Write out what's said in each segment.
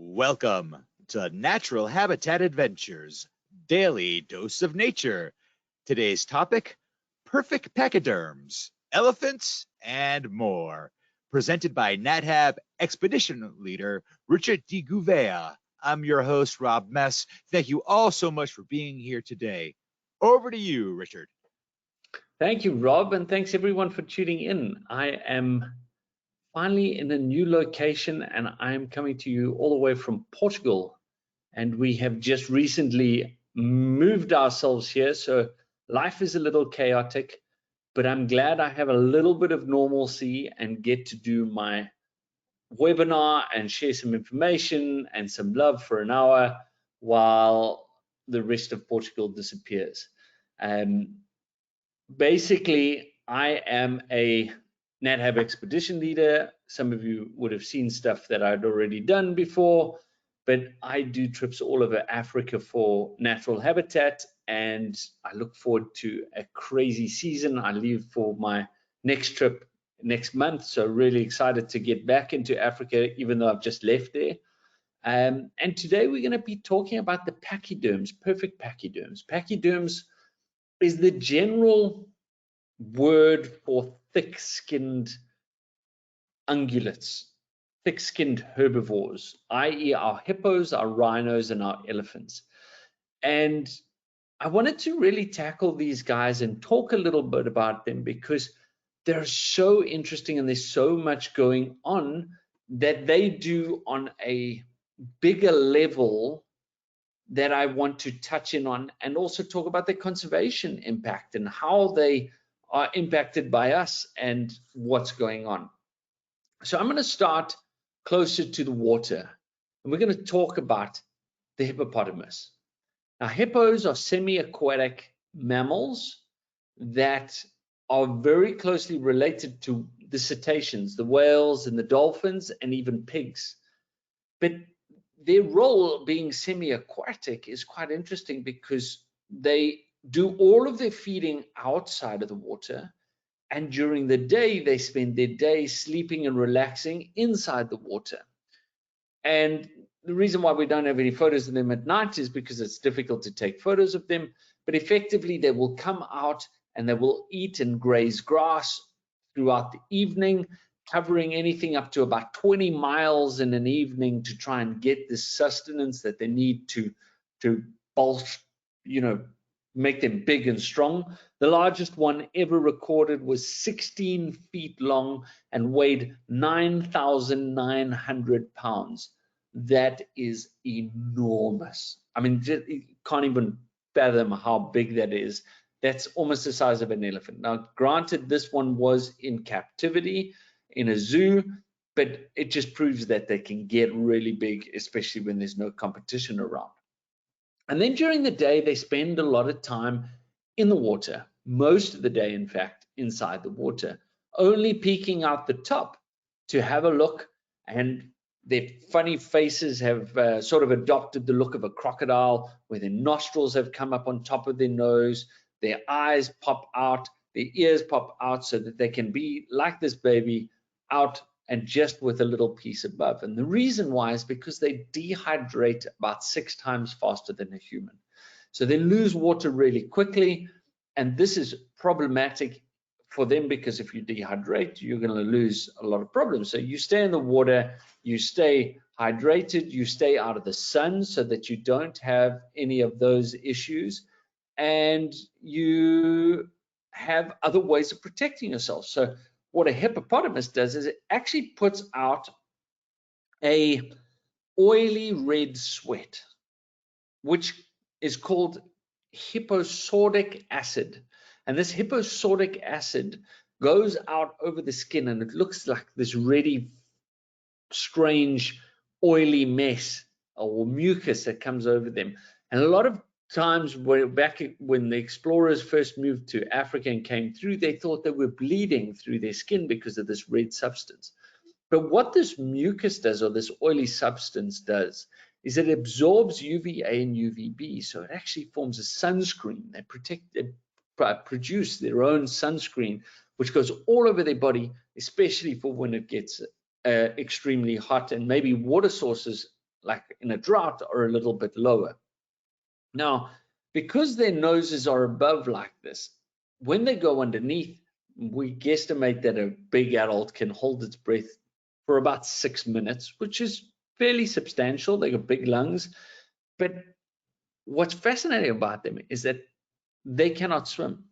Welcome to Natural Habitat Adventures, Daily Dose of Nature. Today's topic, perfect pachyderms, elephants, and more. Presented by NatHab Expedition Leader Richard de Gouveia. I'm your host, Rob Mess. Thank you all so much for being here today. Over to you, Richard. Thank you, Rob, and thanks everyone for tuning in. I am finally in a new location and I am coming to you all the way from Portugal. And we have just recently moved ourselves here, so life is a little chaotic, but I'm glad I have a little bit of normalcy and get to do my webinar and share some information and some love for an hour while the rest of Portugal disappears. Basically, I am a NatHab expedition leader. Some of you would have seen stuff that I'd already done before, but I do trips all over Africa for natural habitat, and I look forward to a crazy season. I leave for my next trip next month, so really excited to get back into Africa, even though I've just left there. And today we're going to be talking about the pachyderms, perfect pachyderms. Pachyderms is the general word for thick-skinned ungulates, thick-skinned herbivores, i.e. our hippos, our rhinos, and our elephants. And I wanted to really tackle these guys and talk a little bit about them because they're so interesting and there's so much going on that they do on a bigger level that I want to touch in on, and also talk about the conservation impact and how they are impacted by us and what's going on. So I'm going to start closer to the water, and we're going to talk about the hippopotamus. Now, hippos are semi-aquatic mammals that are very closely related to the cetaceans, the whales and the dolphins, and even pigs. But their role being semi-aquatic is quite interesting because they do all of their feeding outside of the water, and during the day they spend their day sleeping and relaxing inside the water. And the reason why we don't have any photos of them at night is because it's difficult to take photos of them, but effectively they will come out and they will eat and graze grass throughout the evening, covering anything up to about 20 miles in an evening to try and get the sustenance that they need to bulk, make them big and strong. The largest one ever recorded was 16 feet long and weighed 9,900 pounds. That is enormous. I mean, you can't even fathom how big that is. That's almost the size of an elephant. Now, granted, this one was in captivity in a zoo, but it just proves that they can get really big, especially when there's no competition around. And then during the day, they spend a lot of time in the water, most of the day, in fact, inside the water, only peeking out the top to have a look. And their funny faces have sort of adopted the look of a crocodile, where their nostrils have come up on top of their nose, their eyes pop out, their ears pop out, so that they can be like this baby out and just with a little piece above. And the reason why is because they dehydrate about 6 times faster than a human. So they lose water really quickly, and this is problematic for them because if you dehydrate, you're going to lose a lot of problems. So you stay in the water, you stay hydrated, you stay out of the sun so that you don't have any of those issues, and you have other ways of protecting yourself. So what a hippopotamus does is it actually puts out a oily red sweat, which is called hipposodic acid. And this hipposodic acid goes out over the skin, and it looks like this really strange oily mess or mucus that comes over them. And a lot of times back when the explorers first moved to Africa and came through, they thought they were bleeding through their skin because of this red substance. But what this mucus does, or this oily substance does, is it absorbs UVA and UVB. So it actually forms a sunscreen. They produce their own sunscreen, which goes all over their body, especially for when it gets extremely hot and maybe water sources like in a drought, are a little bit lower. Now, because their noses are above like this, when they go underneath, we guesstimate that a big adult can hold its breath for about 6 minutes, which is fairly substantial. They got big lungs. But what's fascinating about them is that they cannot swim.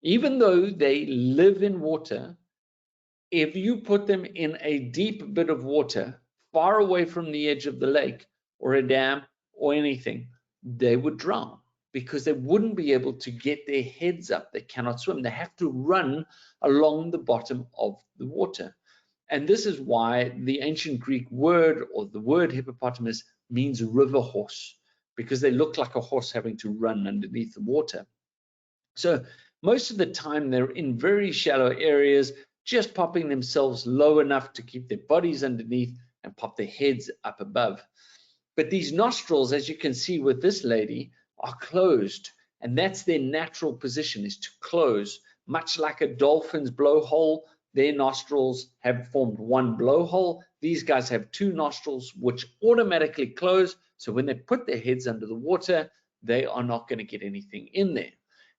Even though they live in water, if you put them in a deep bit of water, far away from the edge of the lake or a dam or anything, they would drown because they wouldn't be able to get their heads up. They cannot swim. They have to run along the bottom of the water. And this is why the ancient Greek word, or the word hippopotamus, means river horse, because they look like a horse having to run underneath the water. So most of the time they're in very shallow areas, just popping themselves low enough to keep their bodies underneath and pop their heads up above. But these nostrils, as you can see with this lady, are closed, and that's their natural position, is to close. Much like a dolphin's blowhole, their nostrils have formed one blowhole. These guys have two nostrils which automatically close, so when they put their heads under the water, they are not going to get anything in there.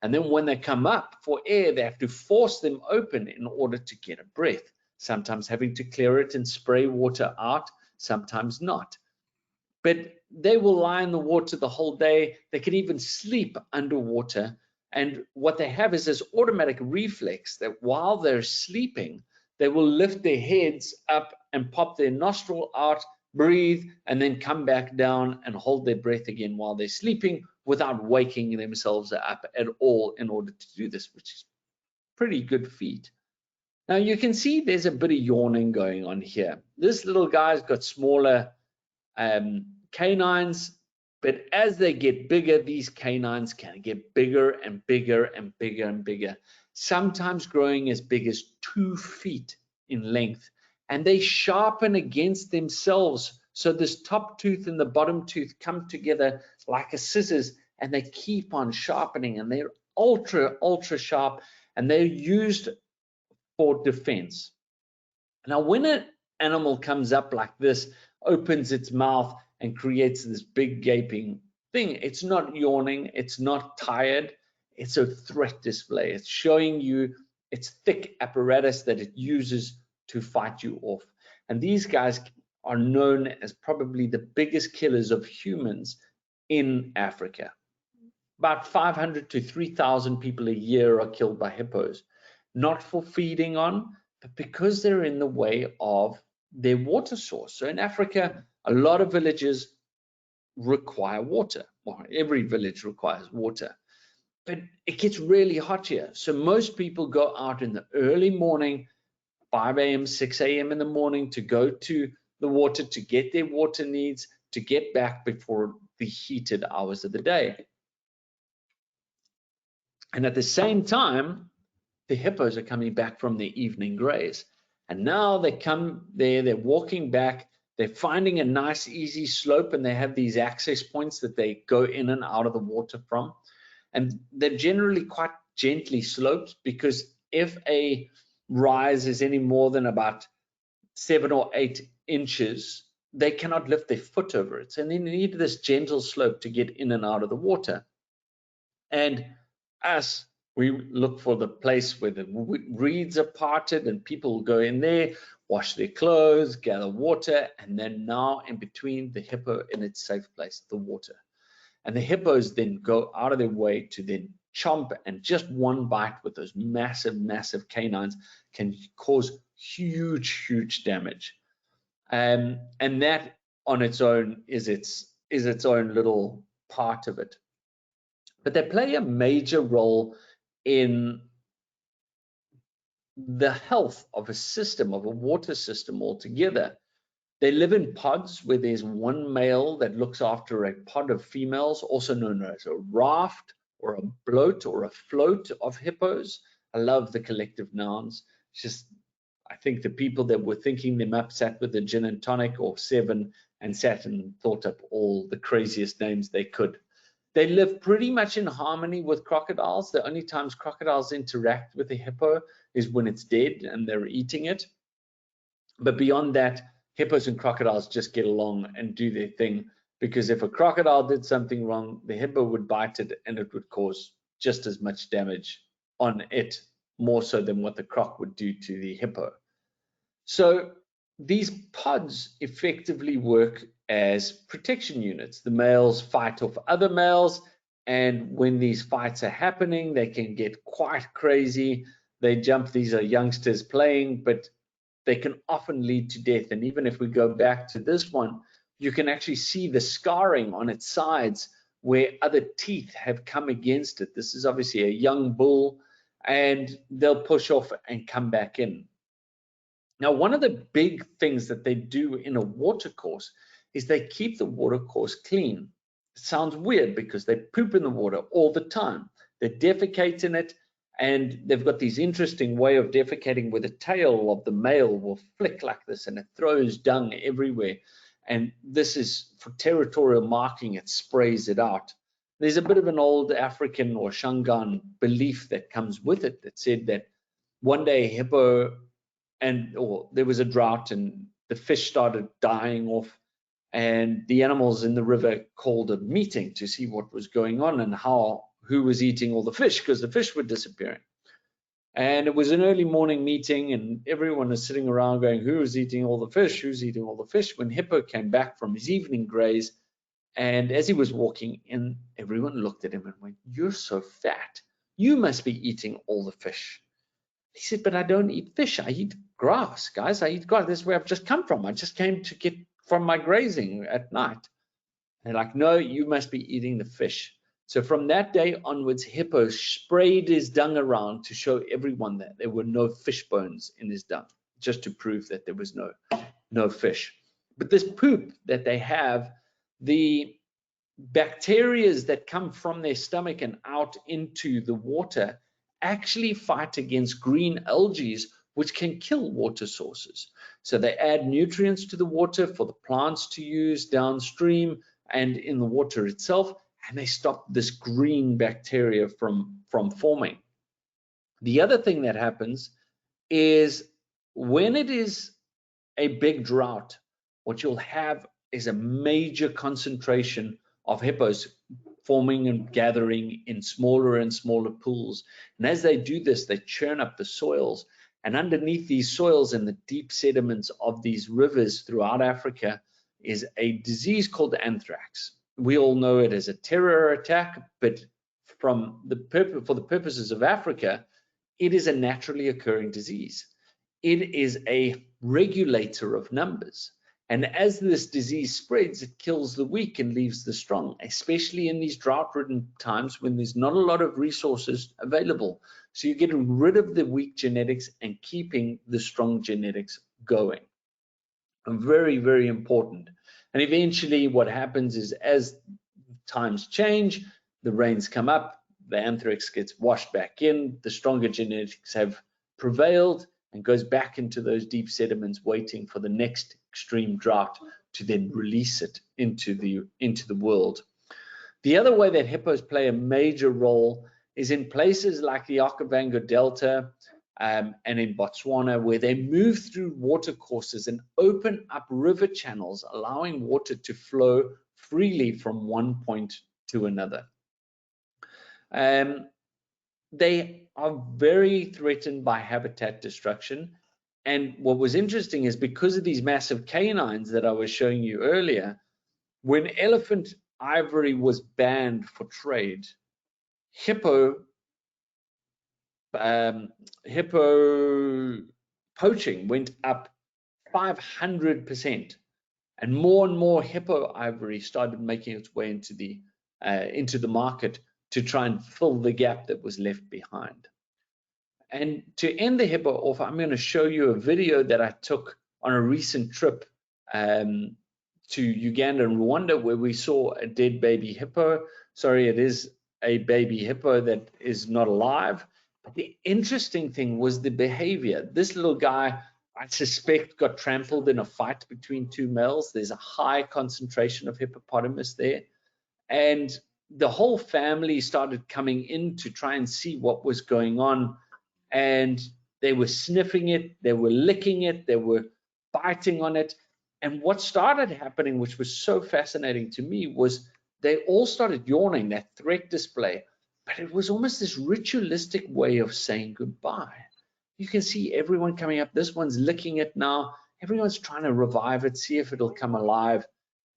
And then when they come up for air, they have to force them open in order to get a breath, sometimes having to clear it and spray water out, sometimes not. But they will lie in the water the whole day. They can even sleep underwater. And what they have is this automatic reflex that while they're sleeping, they will lift their heads up and pop their nostril out, breathe, and then come back down and hold their breath again while they're sleeping without waking themselves up at all in order to do this, which is pretty good feat. Now you can see there's a bit of yawning going on here. This little guy's got smaller canines, but as they get bigger, these canines can get bigger and bigger and bigger and bigger, sometimes growing as big as 2 feet in length. And they sharpen against themselves. So this top tooth and the bottom tooth come together like a scissors, and they keep on sharpening, and they're ultra sharp, and they're used for defense. Now, when an animal comes up like this, opens its mouth and creates this big gaping thing, it's not yawning, it's not tired, it's a threat display. It's showing you its thick apparatus that it uses to fight you off. And these guys are known as probably the biggest killers of humans in Africa. About 500 to 3,000 people a year are killed by hippos, not for feeding on, but because they're in the way of their water source. So in Africa, a lot of villages require water. Well, every village requires water, but it gets really hot here. So most people go out in the early morning, 5 a.m., 6 a.m. in the morning, to go to the water to get their water needs, to get back before the heated hours of the day. And at the same time, the hippos are coming back from their evening graze. And now they come there, they're walking back, they're finding a nice easy slope, and they have these access points that they go in and out of the water from. And they're generally quite gently sloped, because if a rise is any more than about 7 or 8 inches, they cannot lift their foot over it. So they need this gentle slope to get in and out of the water. And us, we look for the place where the reeds are parted, and people go in there, wash their clothes, gather water, and then now in between the hippo in its safe place, the water. And the hippos then go out of their way to then chomp, and just one bite with those massive canines can cause huge damage. And that on its own is its own little part of it. But they play a major role in the health of a system, of a water system altogether. They live in pods where there's one male that looks after a pod of females, also known as a raft or a bloat or a float of hippos. I love the collective nouns. It's just, I think the people that were thinking them up sat with a gin and tonic or 7 and sat and thought up all the craziest names they could. They live pretty much in harmony with crocodiles. The only times crocodiles interact with the hippo is when it's dead and they're eating it. But beyond that, hippos and crocodiles just get along and do their thing, because if a crocodile did something wrong, the hippo would bite it and it would cause just as much damage on it, more so than what the croc would do to the hippo. So these pods effectively work as protection units. The males fight off other males, and when these fights are happening, they can get quite crazy. They jump, these are youngsters playing, but they can often lead to death. And even if we go back to this one, you can actually see the scarring on its sides where other teeth have come against it. This is obviously a young bull, and they'll push off and come back in. Now, one of the big things that they do in a watercourse is they keep the watercourse clean. It sounds weird because they poop in the water all the time. They defecate in it, and they've got this interesting way of defecating where the tail of the male will flick like this and it throws dung everywhere. And this is for territorial marking, it sprays it out. There's a bit of an old African or Shangaan belief that comes with it that said that one day a hippo or there was a drought and the fish started dying off, and the animals in the river called a meeting to see what was going on and who was eating all the fish, because the fish were disappearing. And it was an early morning meeting, and everyone was sitting around going, who is eating all the fish? Who's eating all the fish? When Hippo came back from his evening graze, and as he was walking in, everyone looked at him and went, you're so fat. You must be eating all the fish. He said, but I don't eat fish. I eat grass, guys. I eat grass. This is where I've just come from. I just came to get from my grazing at night. And they're like, no, you must be eating the fish. So from that day onwards, Hippo sprayed his dung around to show everyone that there were no fish bones in his dung, just to prove that there was no fish. But this poop that they have, the bacteria that come from their stomach and out into the water actually fight against green algae, which can kill water sources. So they add nutrients to the water for the plants to use downstream and in the water itself, and they stop this green bacteria from forming. The other thing that happens is when it is a big drought, what you'll have is a major concentration of hippos forming and gathering in smaller and smaller pools. And as they do this, they churn up the soils. And underneath these soils in the deep sediments of these rivers throughout Africa is a disease called anthrax. We all know it as a terror attack, but for the purposes of Africa, it is a naturally occurring disease. It is a regulator of numbers. And as this disease spreads, it kills the weak and leaves the strong, especially in these drought-ridden times when there's not a lot of resources available. So you're getting rid of the weak genetics and keeping the strong genetics going. Very, very important. And eventually what happens is as times change, the rains come up, the anthrax gets washed back in, the stronger genetics have prevailed and goes back into those deep sediments waiting for the next extreme drought to then release it into the world. The other way that hippos play a major role is in places like the Okavango Delta and in Botswana, where they move through water courses and open up river channels, allowing water to flow freely from one point to another. They are very threatened by habitat destruction. And what was interesting is because of these massive canines that I was showing you earlier, when elephant ivory was banned for trade, hippo poaching went up 500%, and more hippo ivory started making its way into the market to try and fill the gap that was left behind. And to end the hippo off, I'm going to show you a video that I took on a recent trip to Uganda and Rwanda, where we saw a dead baby hippo. Sorry, it is a baby hippo that is not alive. But the interesting thing was the behavior. This little guy, I suspect, got trampled in a fight between two males. There's a high concentration of hippopotamus there. And the whole family started coming in to try and see what was going on. And they were sniffing it, they were licking it, they were biting on it. And what started happening, which was so fascinating to me, was they all started yawning, that threat display, but it was almost this ritualistic way of saying goodbye. You can see everyone coming up. This one's licking it now. Everyone's trying to revive it, see if it'll come alive.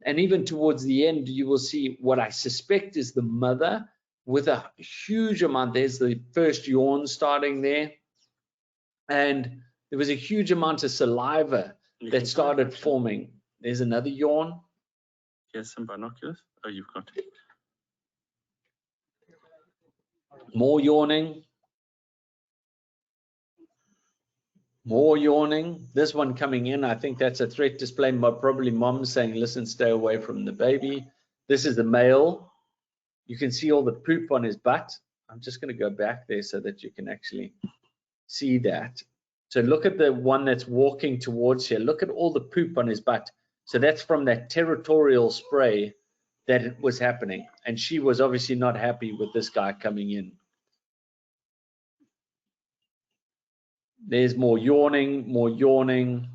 And even towards the end, you will see what I suspect is the mother with a huge amount. There's the first yawn starting there. And there was a huge amount of saliva that started forming. There's another yawn. Here's some binoculars. Oh, you've got it. More yawning. More yawning. This one coming in, I think that's a threat display. Probably mom saying, listen, stay away from the baby. This is the male. You can see all the poop on his butt. I'm just going to go back there so that you can actually see that. So look at the one that's walking towards here. Look at all the poop on his butt. So that's from that territorial spray that was happening. And she was obviously not happy with this guy coming in. There's more yawning, more yawning.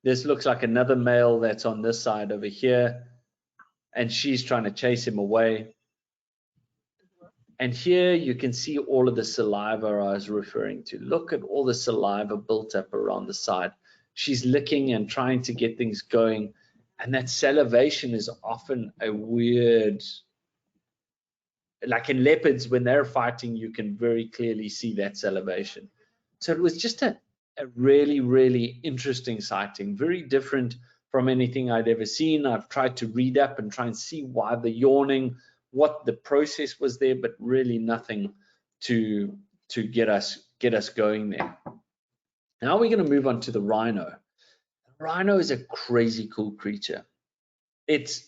This looks like another male that's on this side over here. And she's trying to chase him away. And here you can see all of the saliva I was referring to. Look at all the saliva built up around the side. She's licking and trying to get things going. And that salivation is often a weird, like in leopards, when they're fighting, you can very clearly see that salivation. So it was just a really, really interesting sighting, very different from anything I'd ever seen. I've tried to read up and try and see why the yawning, what the process was there, but really nothing to get us going there. Now we're going to move on to the rhino. The rhino is a crazy cool creature. It's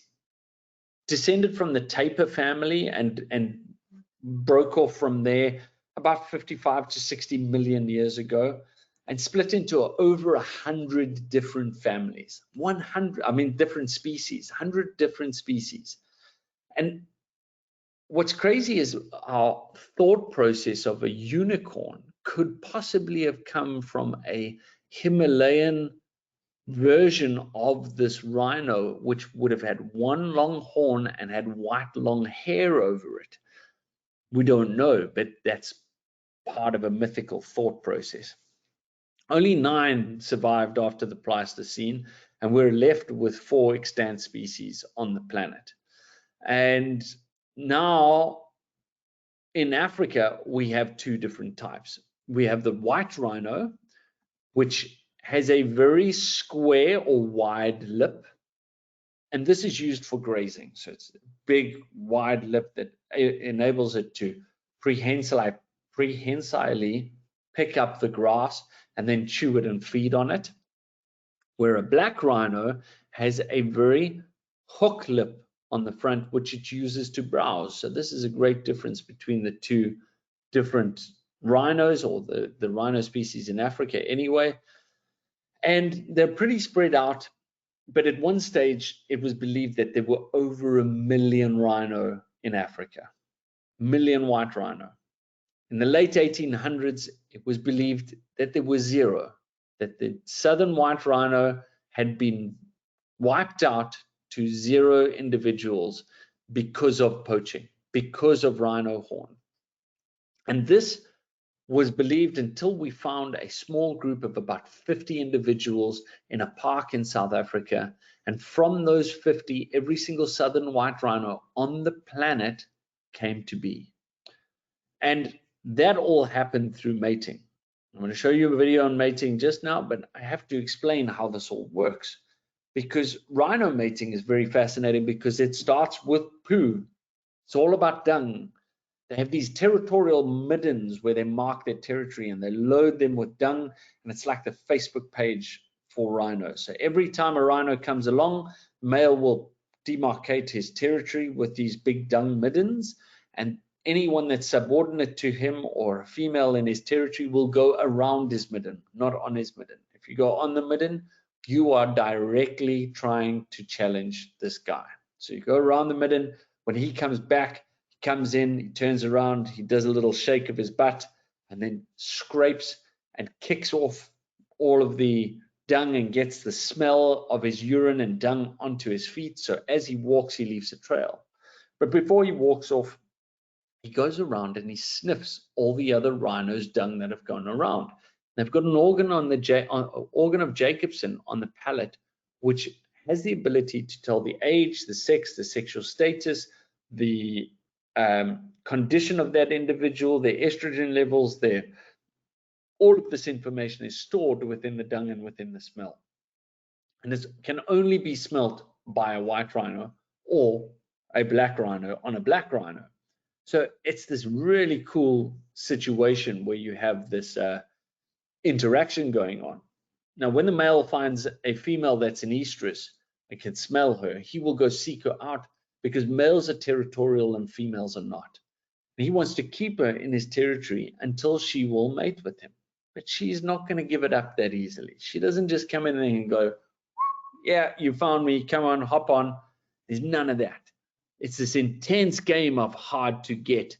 descended from the tapir family and broke off from there about 55 to 60 million years ago and split into over 100 different families. 100, I mean, different species, 100 different species. And what's crazy is our thought process of a unicorn could possibly have come from a Himalayan version of this rhino, which would have had one long horn and had white long hair over it. We don't know, but that's part of a mythical thought process. Only 9 survived after the Pleistocene, and we're left with 4 extant species on the planet. And now in Africa, we have 2 different types. We have the white rhino, which has a very square or wide lip. And this is used for grazing. So it's a big, wide lip that enables it to prehensilely pick up the grass and then chew it and feed on it. Where a black rhino has a very hook lip on the front, which it uses to browse. So this is a great difference between the 2 different rhinos, or the rhino species in Africa anyway. And they're pretty spread out, but at one stage it was believed that there were over 1 million rhino in Africa, 1 million white rhino. In the late 1800s, it was believed that there were 0, that the southern white rhino had been wiped out to 0 individuals because of poaching, because of rhino horn. And this was believed until we found a small group of about 50 individuals in a park in South Africa. And from those 50, every single southern white rhino on the planet came to be. And that all happened through mating. I'm going to show you a video on mating just now, but I have to explain how this all works. Because rhino mating is very fascinating because it starts with poo. It's all about dung. They have these territorial middens where they mark their territory and they load them with dung, and it's like the Facebook page for rhinos. So every time a rhino comes along, male will demarcate his territory with these big dung middens, and anyone that's subordinate to him or a female in his territory will go around his midden, not on his midden. If you go on the midden, you are directly trying to challenge this guy. So you go around the midden. When he comes back, comes in, he turns around, he does a little shake of his butt, and then scrapes and kicks off all of the dung and gets the smell of his urine and dung onto his feet. So as he walks, he leaves a trail. But before he walks off, he goes around and he sniffs all the other rhinos' dung that have gone around. They've got an organ on the organ of Jacobson on the palate, which has the ability to tell the age, the sex, the sexual status, the condition of that individual, their estrogen levels, all of this information is stored within the dung and within the smell. And it can only be smelt by a white rhino or a black rhino on a black rhino. So it's this really cool situation where you have this interaction going on. Now, when the male finds a female that's an estrus and can smell her, he will go seek her out because males are territorial and females are not. And he wants to keep her in his territory until she will mate with him. But she's not going to give it up that easily. She doesn't just come in and go, yeah, you found me, come on, hop on. There's none of that. It's this intense game of hard to get,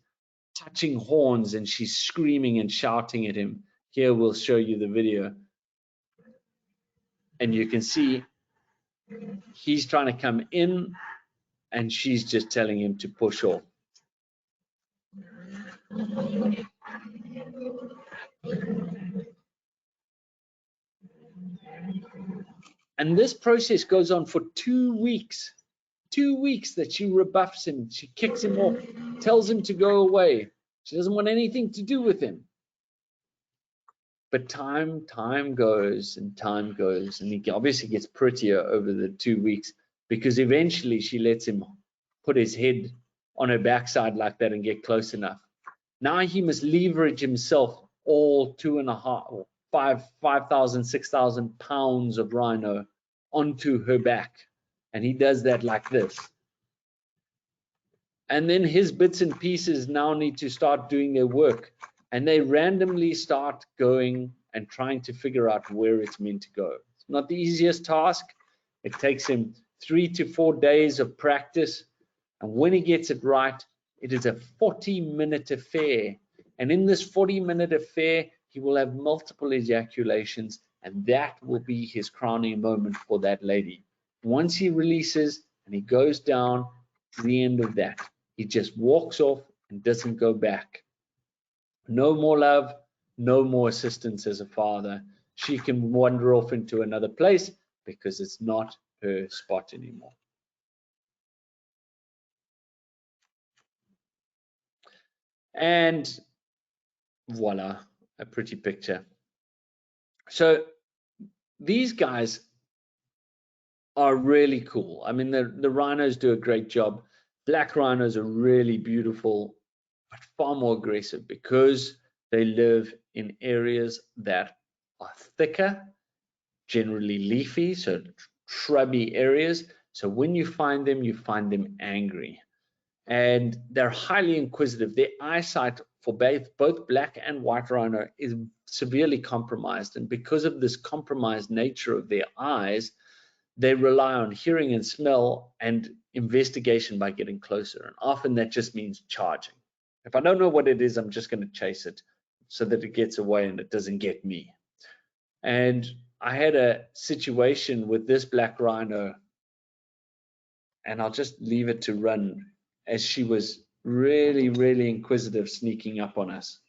touching horns, and she's screaming and shouting at him. Here, we'll show you the video. And you can see he's trying to come in and she's just telling him to push off. And this process goes on for 2 weeks. 2 weeks that she rebuffs him, she kicks him off, tells him to go away. She doesn't want anything to do with him. But time goes and time goes, and he obviously gets prettier over the 2 weeks because eventually she lets him put his head on her backside like that and get close enough. Now he must leverage himself all 5,000, 6,000 pounds of rhino onto her back. And he does that like this. And then his bits and pieces now need to start doing their work. And they randomly start going and trying to figure out where it's meant to go. It's not the easiest task. It takes him 3 to 4 days of practice. And when he gets it right, it is a 40-minute affair. And in this 40-minute affair, he will have multiple ejaculations. And that will be his crowning moment for that lady. Once he releases and he goes down, to the end of that. He just walks off and doesn't go back. No more love, no more assistance as a father. She can wander off into another place because it's not her spot anymore. And voila, a pretty picture. So these guys are really cool. I mean, the rhinos do a great job. Black rhinos are really beautiful, but far more aggressive because they live in areas that are thicker, generally leafy, so shrubby areas. So when you find them angry. And they're highly inquisitive. Their eyesight for both black and white rhino is severely compromised. And because of this compromised nature of their eyes, they rely on hearing and smell and investigation by getting closer. And often that just means charging. If I don't know what it is, I'm just going to chase it so that it gets away and it doesn't get me. And I had a situation with this black rhino, and I'll just leave it to run, as she was really, really inquisitive, sneaking up on us.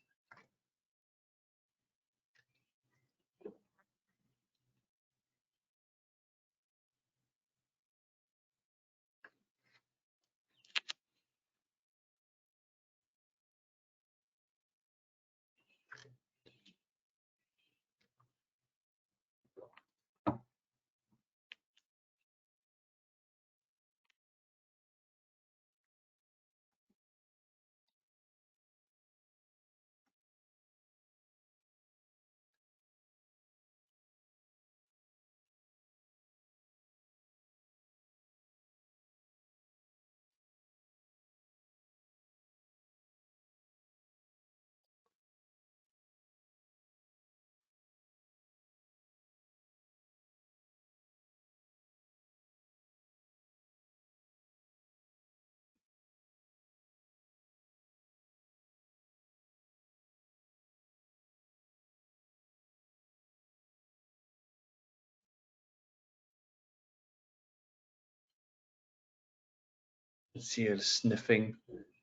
See her sniffing,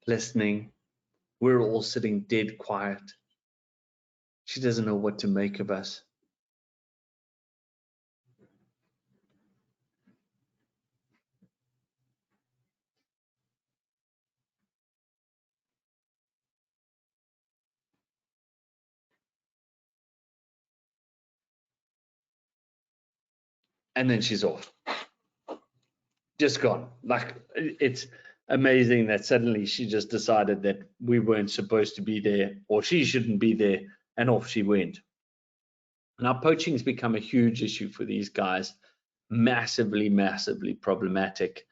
listening. We're all sitting dead quiet. She doesn't know what to make of us. And then she's off. Just gone. Like, it's amazing that suddenly she just decided that we weren't supposed to be there, or she shouldn't be there, and off she went. Now, poaching has become a huge issue for these guys. Massively, massively problematic.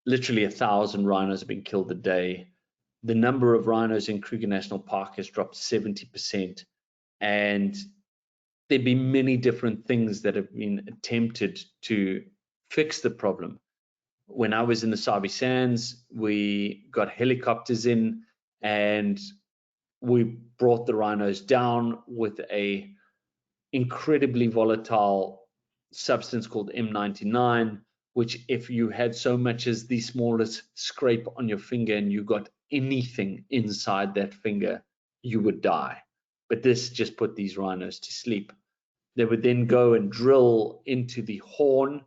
Literally 1,000 rhinos have been killed a day. The number of rhinos in Kruger National Park has dropped 70%. And there've been many different things that have been attempted to fix the problem. When I was in the Sabi Sands, we got helicopters in and we brought the rhinos down with a incredibly volatile substance called M99, which if you had so much as the smallest scrape on your finger and you got anything inside that finger, you would die. But this just put these rhinos to sleep. They would then go and drill into the horn,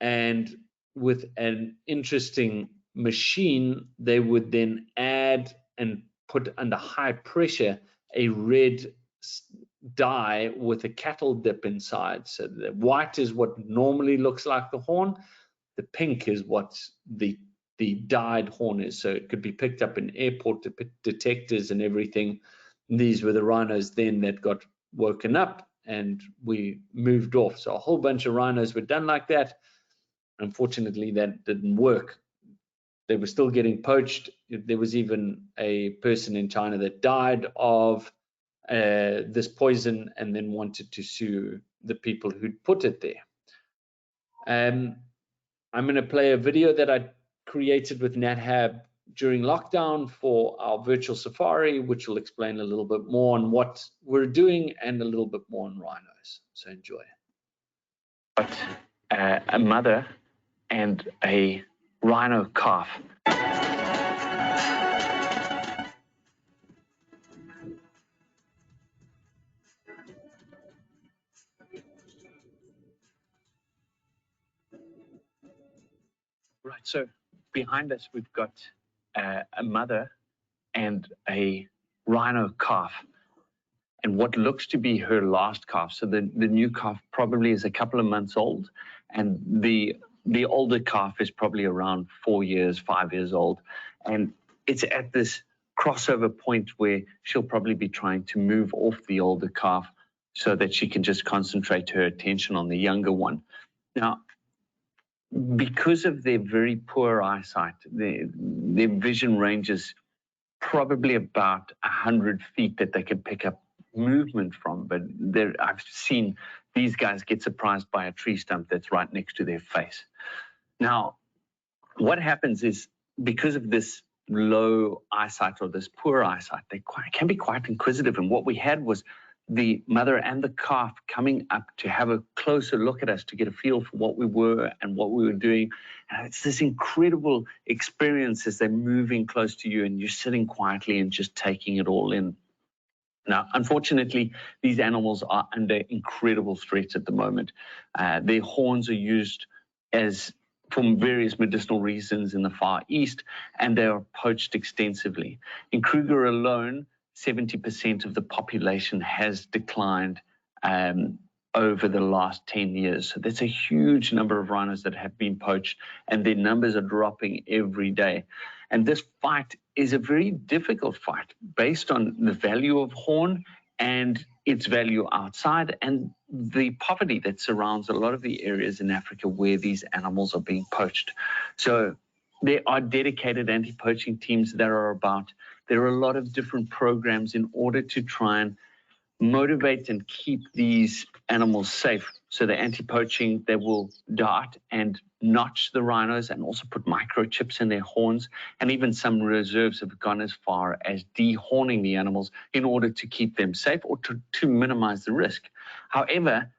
and with an interesting machine, they would then add and put under high pressure a red dye with a cattle dip inside. So the white is what normally looks like the horn. The pink is what the dyed horn is. So it could be picked up in airport detectors and everything. These were the rhinos then that got woken up and we moved off. So a whole bunch of rhinos were done like that. Unfortunately, that didn't work. They were still getting poached. There was even a person in China that died of this poison and then wanted to sue the people who'd put it there. I'm going to play a video that I created with NatHab during lockdown for our virtual safari, which will explain a little bit more on what we're doing and a little bit more on rhinos. So enjoy. But a mother and a rhino calf. Right, so behind us we've got a mother and a rhino calf, and what looks to be her last calf. So the new calf probably is a couple of months old, and the older calf is probably around 4 years, 5 years old, and it's at this crossover point where she'll probably be trying to move off the older calf so that she can just concentrate her attention on the younger one. Now, because of their very poor eyesight, their vision range is probably about 100 feet that they can pick up movement from. But I've seen these guys get surprised by a tree stump that's right next to their face. Now, what happens is because of this low eyesight or this poor eyesight, they can be quite inquisitive. And what we had was the mother and the calf coming up to have a closer look at us to get a feel for what we were and what we were doing. And it's this incredible experience as they're moving close to you and you're sitting quietly and just taking it all in. Now, unfortunately, these animals are under incredible threat at the moment. Their horns are used for various medicinal reasons in the Far East, and they are poached extensively. In Kruger alone, 70% of the population has declined over the last 10 years. So that's a huge number of rhinos that have been poached, and their numbers are dropping every day. And this fight is a very difficult fight based on the value of horn and its value outside and the poverty that surrounds a lot of the areas in Africa where these animals are being poached. So there are dedicated anti-poaching teams that are about. There are a lot of different programs in order to try and motivate and keep these animals safe. So the anti-poaching, they will dart and notch the rhinos and also put microchips in their horns. And even some reserves have gone as far as dehorning the animals in order to keep them safe or to minimize the risk. However,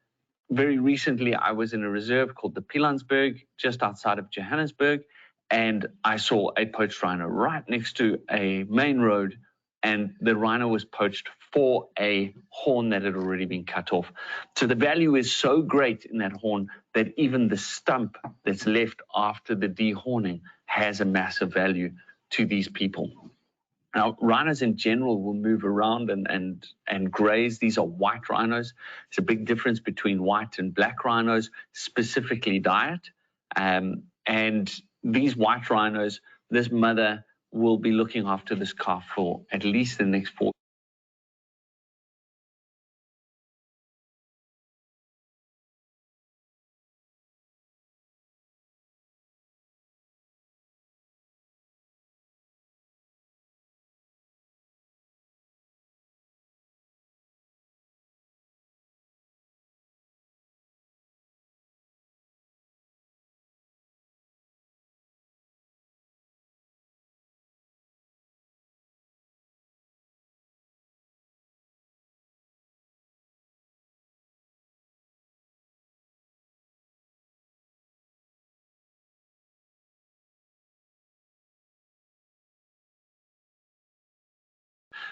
very recently, I was in a reserve called the Pilansberg, just outside of Johannesburg, and I saw a poached rhino right next to a main road, and the rhino was poached for a horn that had already been cut off. So the value is so great in that horn that even the stump that's left after the dehorning has a massive value to these people. Now, rhinos in general will move around and graze. These are white rhinos. It's a big difference between white and black rhinos, specifically diet. And these white rhinos, this mother will be looking after this calf for at least the next 4.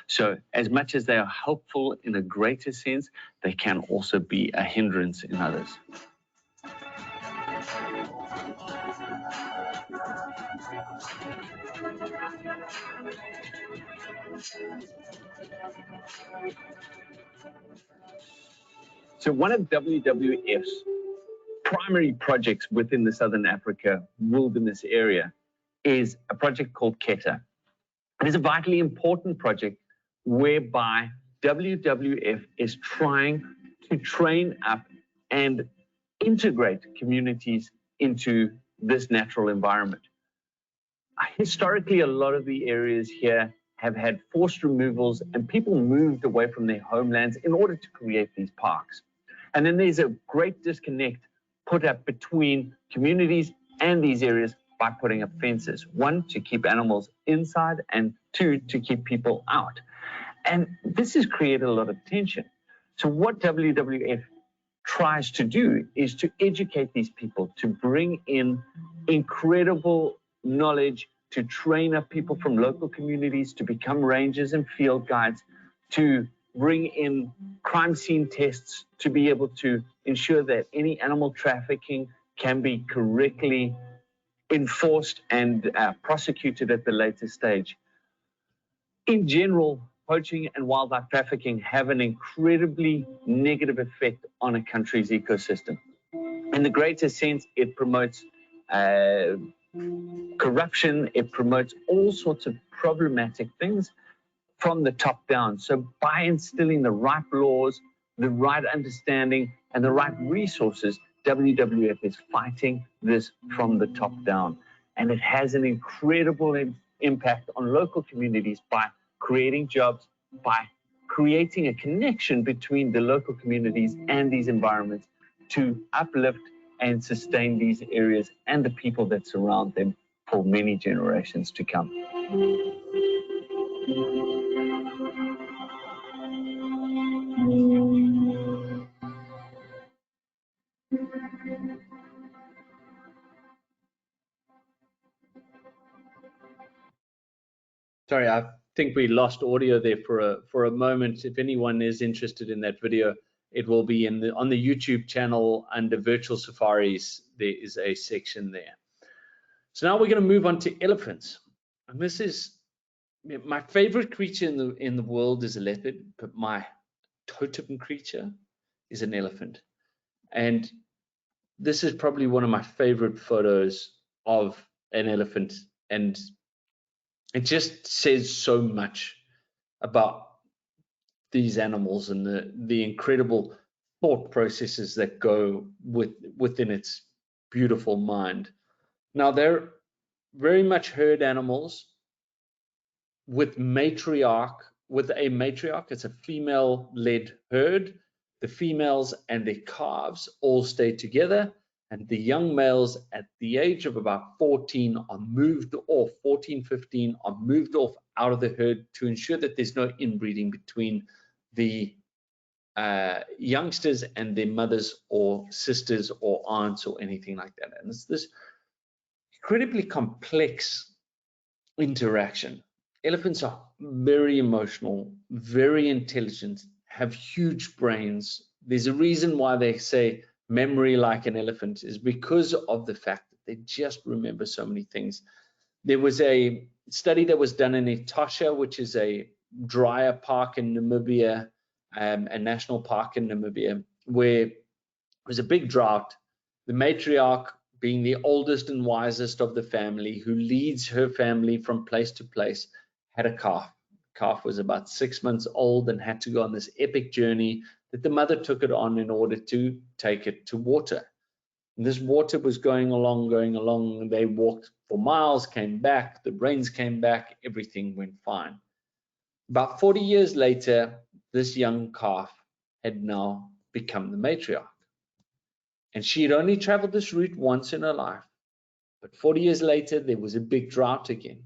So as much as they are helpful in a greater sense, they can also be a hindrance in others. So one of WWF's primary projects within the Southern Africa wilderness area is a project called KETA. It is a vitally important project whereby WWF is trying to train up and integrate communities into this natural environment. Historically, a lot of the areas here have had forced removals and people moved away from their homelands in order to create these parks. And then there's a great disconnect put up between communities and these areas by putting up fences. One, to keep animals inside, and two, to keep people out. And this has created a lot of tension. So what WWF tries to do is to educate these people, to bring in incredible knowledge, to train up people from local communities to become rangers and field guides, to bring in crime scene tests to be able to ensure that any animal trafficking can be correctly enforced and prosecuted at the later stage. In general, poaching and wildlife trafficking have an incredibly negative effect on a country's ecosystem. In the greater sense, it promotes corruption, it promotes all sorts of problematic things from the top down. So by instilling the right laws, the right understanding, and the right resources, WWF is fighting this from the top down. And it has an incredible impact on local communities by creating jobs, by creating a connection between the local communities and these environments to uplift and sustain these areas and the people that surround them for many generations to come. Sorry, I think we lost audio there for a moment. If anyone is interested in that video, it will be on the YouTube channel under Virtual Safaris. There is a section there. So now we're going to move on to elephants. And this is my favorite creature in the world is a leopard, but my totem creature is an elephant. And this is probably one of my favorite photos of an elephant, and it just says so much about these animals and the incredible thought processes that go within its beautiful mind. Now, they're very much herd animals with a matriarch. It's a female-led herd. The females and their calves all stay together, and the young males at the age of about 14 are moved off, 14, 15 are moved off out of the herd to ensure that there's no inbreeding between the youngsters and their mothers or sisters or aunts or anything like that. And it's this incredibly complex interaction. Elephants are very emotional, very intelligent, have huge brains. There's a reason why they say memory like an elephant is because of the fact that they just remember so many things. There was a study that was done in Etosha, which is a drier park in Namibia, a national park in Namibia, where it was a big drought. The matriarch, being the oldest and wisest of the family, who leads her family from place to place, had a calf. The calf was about 6 months old and had to go on this epic journey that the mother took it on in order to take it to water. And this water was going along. They walked for miles, came back, the rains came back, everything went fine. About 40 years later, this young calf had now become the matriarch. And she had only traveled this route once in her life. But 40 years later, there was a big drought again.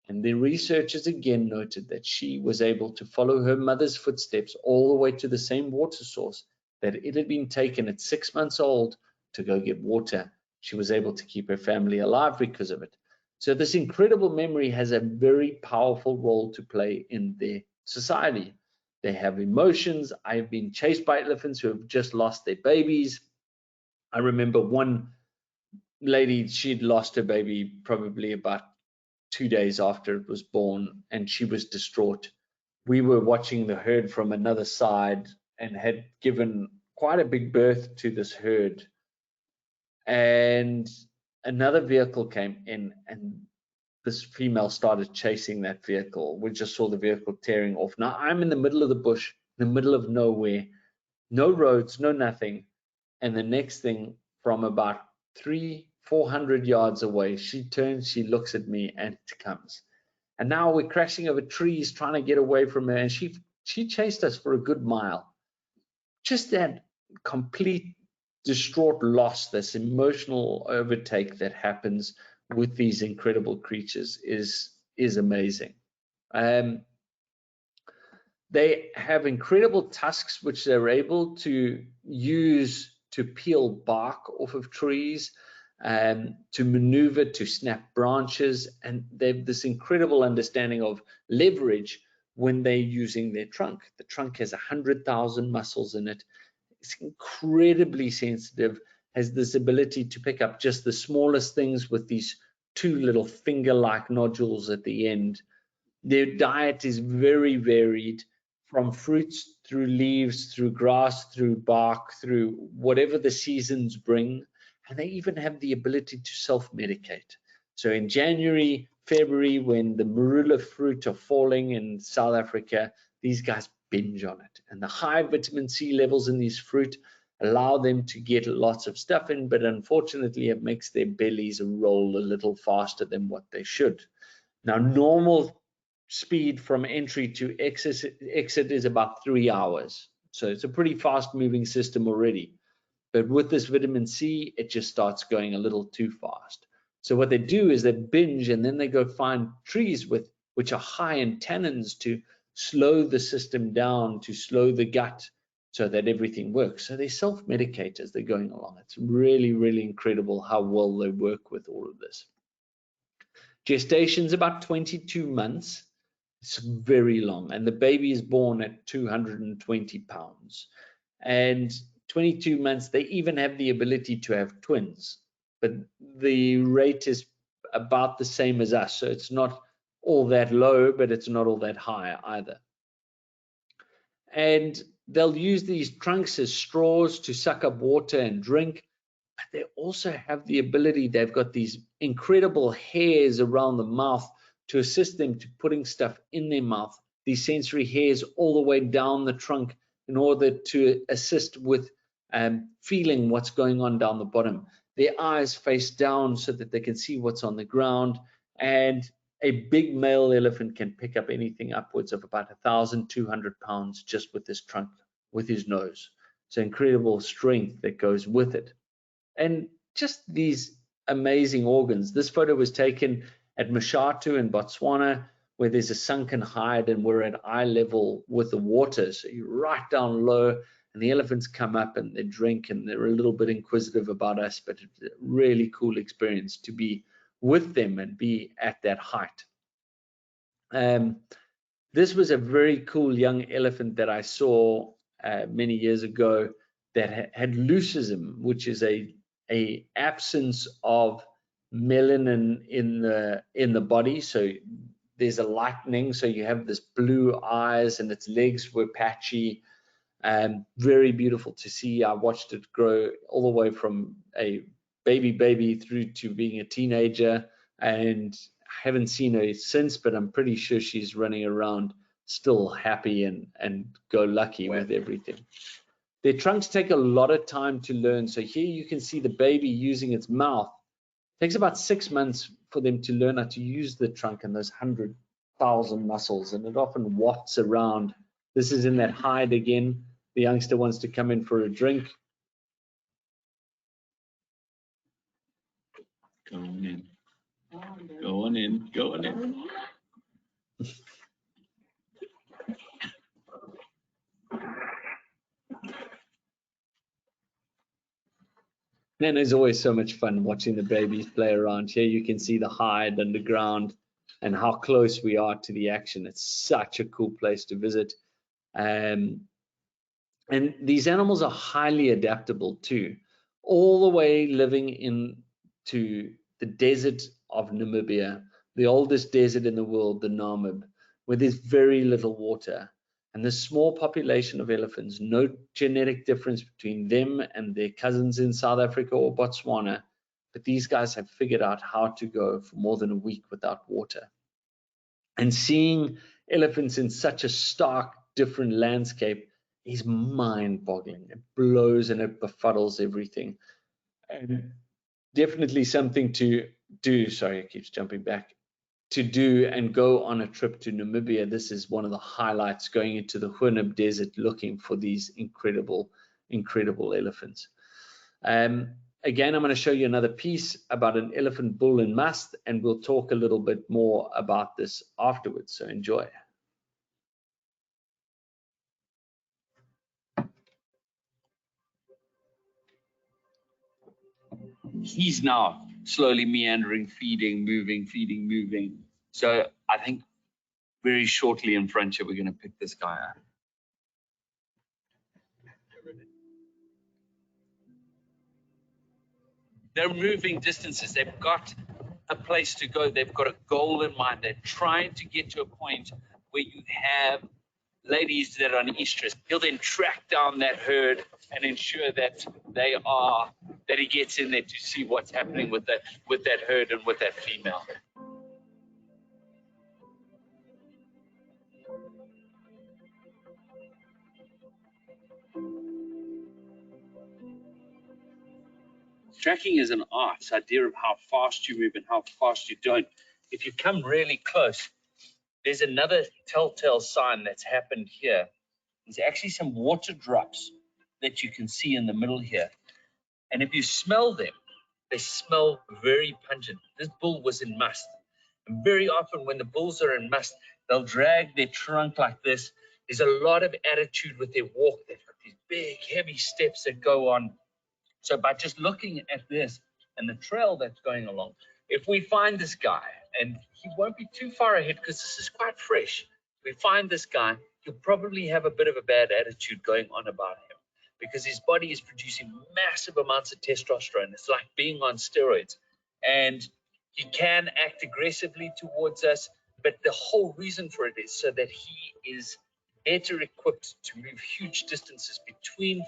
And the researchers again noted that she was able to follow her mother's footsteps all the way to the same water source that it had been taken at 6 months old to go get water. She was able to keep her family alive because of it. So this incredible memory has a very powerful role to play in their society. They have emotions. I've been chased by elephants who have just lost their babies. I remember one lady, she'd lost her baby probably about 2 days after it was born, and she was distraught. We were watching the herd from another side and had given quite a big birth to this herd. And another vehicle came in, and this female started chasing that vehicle. We just saw the vehicle tearing off. Now I'm in the middle of the bush, in the middle of nowhere, no roads, no nothing. And the next thing, from about 300-400 yards away, she turns, she looks at me, and it comes. And now we're crashing over trees trying to get away from her, and she chased us for a good mile. Just that complete distraught loss, this emotional overtake that happens with these incredible creatures is amazing. They have incredible tusks which they're able to use to peel bark off of trees, to maneuver, to snap branches, and they have this incredible understanding of leverage when they're using their trunk. The trunk has 100,000 muscles in it. It's incredibly sensitive, has this ability to pick up just the smallest things with these two little finger-like nodules at the end. Their diet is very varied, from fruits through leaves, through grass, through bark, through whatever the seasons bring. And they even have the ability to self-medicate. So in January, February, when the marula fruit are falling in South Africa, these guys binge on it. And the high vitamin C levels in these fruit allow them to get lots of stuff in, but unfortunately it makes their bellies roll a little faster than what they should. Now, normal speed from entry to exit is about 3 hours. So it's a pretty fast moving system already. But with this vitamin C, it just starts going a little too fast. So what they do is they binge, and then they go find trees which are high in tannins to slow the system down, to slow the gut so that everything works. So they self-medicate as they're going along. It's really, really incredible how well they work with all of this. Gestation's about 22 months. It's very long, and the baby is born at 220 pounds. And 22 months, they even have the ability to have twins, but the rate is about the same as us. So it's not all that low, but it's not all that high either. And they'll use these trunks as straws to suck up water and drink, but they also have the ability, they've got these incredible hairs around the mouth to assist them to putting stuff in their mouth, these sensory hairs all the way down the trunk in order to assist with feeling what's going on down the bottom. Their eyes face down so that they can see what's on the ground, and a big male elephant can pick up anything upwards of about 1,200 pounds just with this trunk, with his nose. So incredible strength that goes with it. And just these amazing organs. This photo was taken at Mashatu in Botswana, where there's a sunken hide and we're at eye level with the water. So you're right down low, and the elephants come up and they drink, and they're a little bit inquisitive about us, but it's a really cool experience to be with them and be at that height. This was a very cool young elephant that I saw many years ago that had leucism, which is a absence of melanin in the body. So there's a lightening, so you have this blue eyes, and its legs were patchy. Very beautiful to see. I watched it grow all the way from a baby through to being a teenager, and I haven't seen her since, but I'm pretty sure she's running around still happy and go lucky with everything. Their trunks take a lot of time to learn. So here you can see the baby using its mouth. It takes about 6 months for them to learn how to use the trunk and those 100,000 muscles, and it often wafts around. This is in that hide again. The youngster wants to come in for a drink. Go on in. Go on in. Go on in. Then there's always so much fun watching the babies play around. Here you can see the hide underground and how close we are to the action. It's such a cool place to visit. And these animals are highly adaptable too, all the way living into the desert of Namibia, the oldest desert in the world, the Namib, where there's very little water. And the small population of elephants, no genetic difference between them and their cousins in South Africa or Botswana, but these guys have figured out how to go for more than a week without water. And seeing elephants in such a stark, different landscape is mind-boggling. It blows and it befuddles everything. And definitely something to do. Sorry, it keeps jumping back. To do and go on a trip to Namibia. This is one of the highlights, going into the Namib Desert looking for these incredible elephants. Again, I'm going to show you another piece about an elephant bull in must, and we'll talk a little bit more about this afterwards, so enjoy. He's now slowly meandering, feeding, moving. So I think very shortly in frontier, we're going to pick this guy up. They're moving distances. They've got a place to go. They've got a goal in mind. They're trying to get to a point where you have ladies that are on estrus. He'll then track down that herd and ensure that that he gets in there to see what's happening with that herd and with that female. Tracking is an art. It's the idea of how fast you move and how fast you don't. If you come really close, there's another telltale sign that's happened here. There's actually some water drops that you can see in the middle here. And if you smell them, they smell very pungent. This bull was in must. And very often when the bulls are in must, they'll drag their trunk like this. There's a lot of attitude with their walk. They've got these big, heavy steps that go on. So by just looking at this and the trail that's going along, if we find this guy, and he won't be too far ahead because this is quite fresh, if we find this guy, he'll probably have a bit of a bad attitude going on about him because his body is producing massive amounts of testosterone. It's like being on steroids. And he can act aggressively towards us, but the whole reason for it is so that he is better equipped to move huge distances between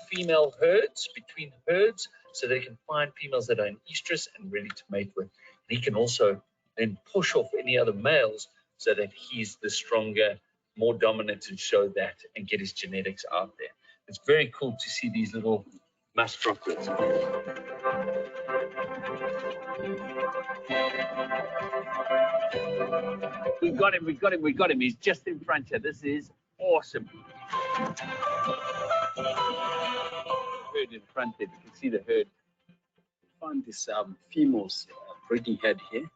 herds, so they can find females that are in estrus and ready to mate with. And he can also then push off any other males so that he's the stronger, more dominant, and show that and get his genetics out there. It's very cool to see these little musk droplets. We got him. He's just in front here. This is awesome. Herd in front there. You can see the herd. Found this female's breeding herd here.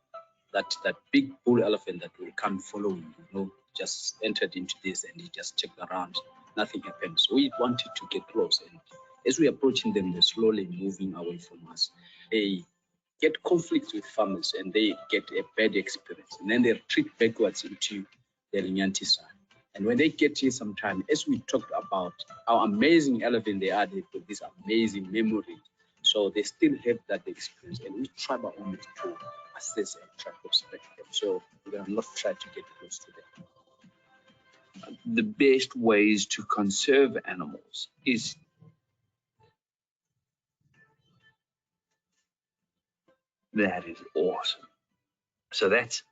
That big bull elephant that will come following, just entered into this and he just checked around. Nothing happened. So we wanted to get close. And as we approaching them, they're slowly moving away from us. They get conflicts with farmers and they get a bad experience, and then they retreat backwards into the Linyanti side. And when they get here sometime, as we talked about how amazing elephant they are, they've got this amazing memory. So they still have that experience, and we try by all means to assess and try to respect them. So we're gonna not try to get close to them. The best ways to conserve animals is that is awesome. So that's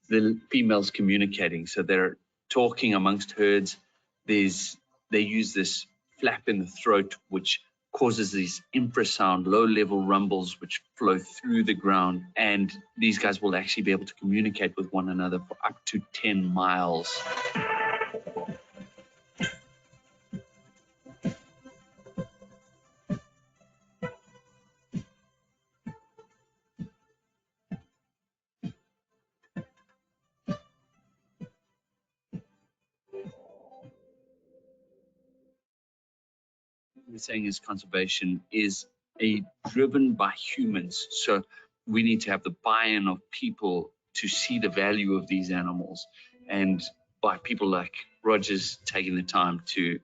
the females communicating. So they're talking amongst herds. They use this flap in the throat, which causes these infrasound, low-level rumbles, which flow through the ground. And these guys will actually be able to communicate with one another for up to 10 miles. We're saying is conservation is driven by humans. So we need to have the buy-in of people to see the value of these animals, and by people like Roger's taking the time to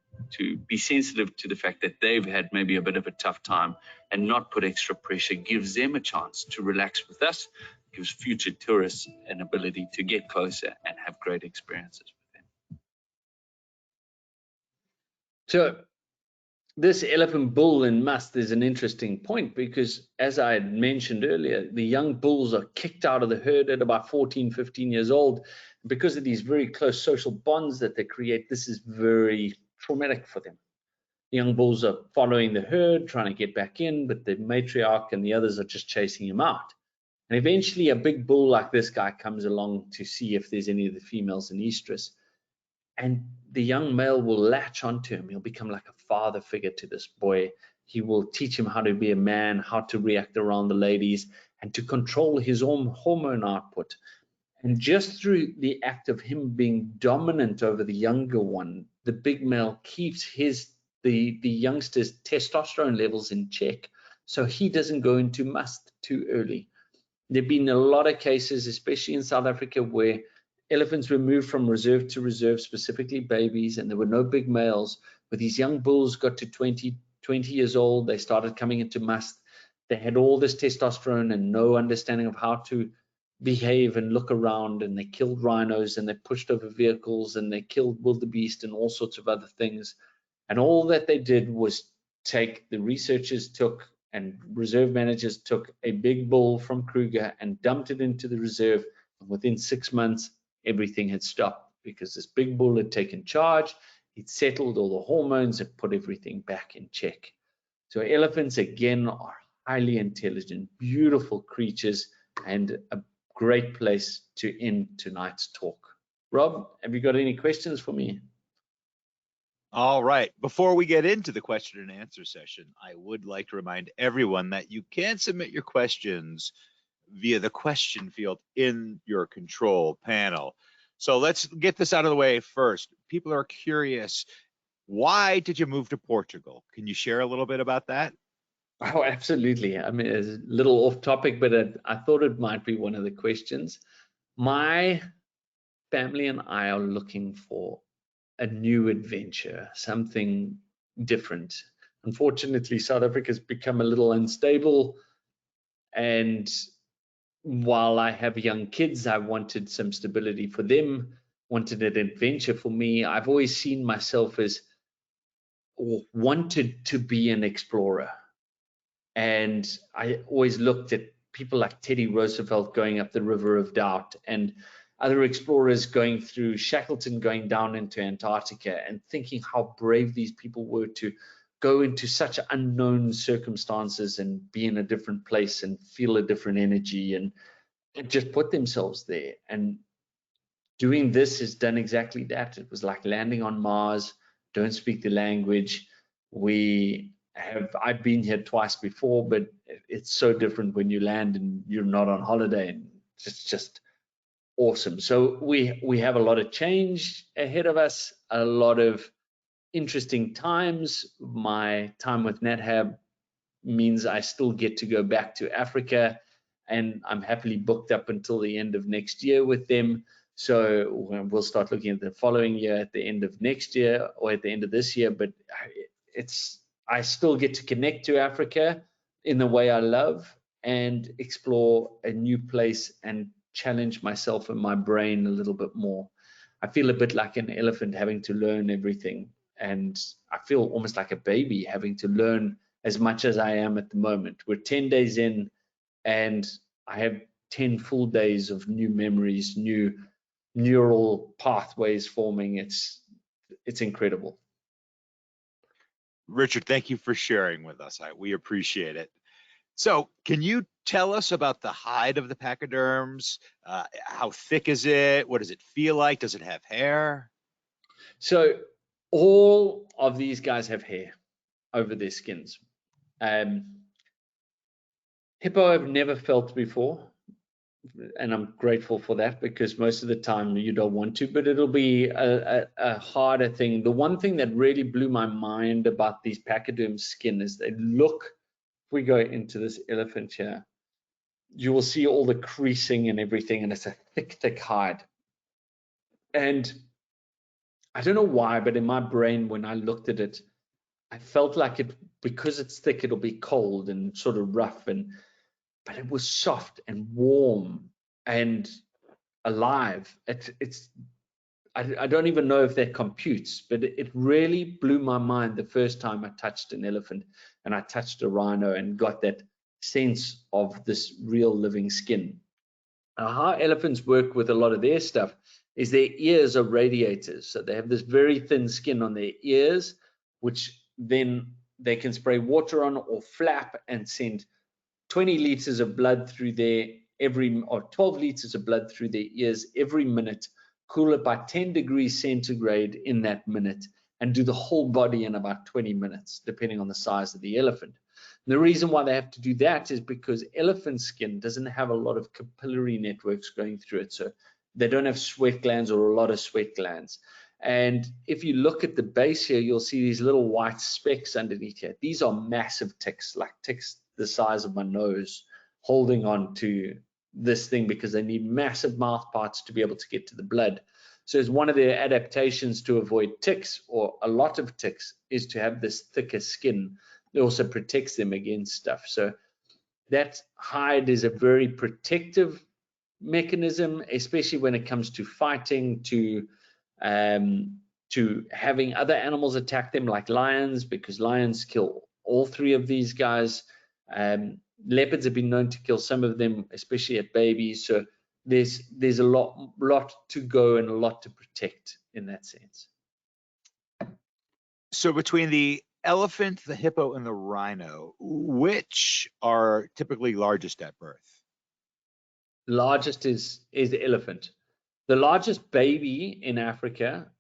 be sensitive to the fact that they've had maybe a bit of a tough time and not put extra pressure, gives them a chance to relax with us, gives future tourists an ability to get closer and have great experiences with them. So this elephant bull in must is an interesting point, because as I had mentioned earlier, the young bulls are kicked out of the herd at about 14, 15 years old. Because of these very close social bonds that they create, this is very traumatic for them. The young bulls are following the herd, trying to get back in, but the matriarch and the others are just chasing him out. And eventually a big bull like this guy comes along to see if there's any of the females in estrus. And the young male will latch onto him. He'll become like a father figure to this boy. He will teach him how to be a man, how to react around the ladies, and to control his own hormone output. And just through the act of him being dominant over the younger one, the big male keeps the youngster's testosterone levels in check, so he doesn't go into must too early. There have been a lot of cases, especially in South Africa, where elephants were moved from reserve to reserve, specifically babies, and there were no big males. But these young bulls got to 20 years old, they started coming into must. They had all this testosterone and no understanding of how to behave and look around, and they killed rhinos, and they pushed over vehicles, and they killed wildebeest and all sorts of other things. And all that they did was the researchers took and reserve managers took a big bull from Kruger and dumped it into the reserve. And within 6 months, everything had stopped, because this big bull had taken charge. He'd settled all the hormones and put everything back in check. So elephants, again, are highly intelligent, beautiful creatures, and a great place to end tonight's talk. Rob, have you got any questions for me? All right. Before we get into the question and answer session, I would like to remind everyone that you can submit your questions via the question field in your control panel. So let's get this out of the way first. People are curious, why did you move to Portugal? Can you share a little bit about that? Oh, absolutely. I mean, it's a little off topic, but I thought it might be one of the questions. My family and I are looking for a new adventure, something different. Unfortunately, South Africa's become a little unstable, and while I have young kids, I wanted some stability for them, wanted an adventure for me. I've always seen myself as, or wanted to be, an explorer. And I always looked at people like Teddy Roosevelt going up the River of Doubt, and other explorers going through Shackleton, going down into Antarctica, and thinking how brave these people were to go into such unknown circumstances and be in a different place and feel a different energy and just put themselves there. And doing this has done exactly that. It was like landing on Mars. Don't speak the language. I've been here twice before, but it's so different when you land and you're not on holiday, and it's just awesome. So we have a lot of change ahead of us, a lot of interesting times. My time with NatHab means I still get to go back to Africa and I'm happily booked up until the end of next year with them. So we'll start looking at the following year at the end of next year or at the end of this year. But I still get to connect to Africa in the way I love and explore a new place and challenge myself and my brain a little bit more. I feel a bit like an elephant having to learn everything, and I feel almost like a baby having to learn as much as I am at the moment. We're 10 days in, and I have 10 full days of new memories, new neural pathways forming. It's incredible. Richard, thank you for sharing with us. We appreciate it. So can you tell us about the hide of the pachyderms? How thick is it? What does it feel like? Does it have hair? So all of these guys have hair over their skins. Hippo I've never felt before, and I'm grateful for that, because most of the time you don't want to, but it'll be a harder thing. The one thing that really blew my mind about these pachyderm skin is they look, if we go into this elephant here, you will see all the creasing and everything, and it's a thick hide. And I don't know why, but in my brain, when I looked at it, I felt like it, because it's thick, it'll be cold and sort of rough, but it was soft and warm and alive. I don't even know if that computes, but it really blew my mind the first time I touched an elephant and I touched a rhino and got that sense of this real living skin. Now, how elephants work with a lot of their stuff is their ears are radiators. So they have this very thin skin on their ears, which then they can spray water on or flap and send 20 liters of blood through there or 12 liters of blood through their ears every minute, cool it by 10 degrees centigrade in that minute, and do the whole body in about 20 minutes, depending on the size of the elephant. And the reason why they have to do that is because elephant skin doesn't have a lot of capillary networks going through it. So they don't have sweat glands or a lot of sweat glands. And if you look at the base here, you'll see these little white specks underneath here. These are massive ticks, like ticks the size of my nose, holding on to this thing because they need massive mouth parts to be able to get to the blood. So it's one of their adaptations to avoid ticks, or a lot of ticks, is to have this thicker skin. It also protects them against stuff. So that hide is a very protective mechanism, especially when it comes to fighting, to having other animals attack them, like lions, because lions kill all three of these guys. Leopards have been known to kill some of them, especially at babies. So there's a lot to go and a lot to protect in that sense. So between the elephant, the hippo, and the rhino, which are typically largest at birth? Largest is the elephant. The largest baby in Africa,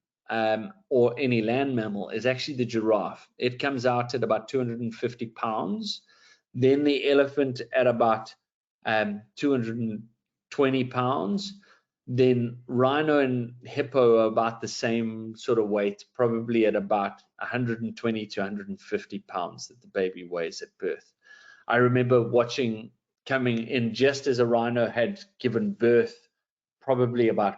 or any land mammal, is actually the giraffe. It comes out at about 250 pounds. Then the elephant at about 220 pounds. Then rhino and hippo are about the same sort of weight, probably at about 120 to 150 pounds that the baby weighs at birth. I remember watching coming in just as a rhino had given birth, probably about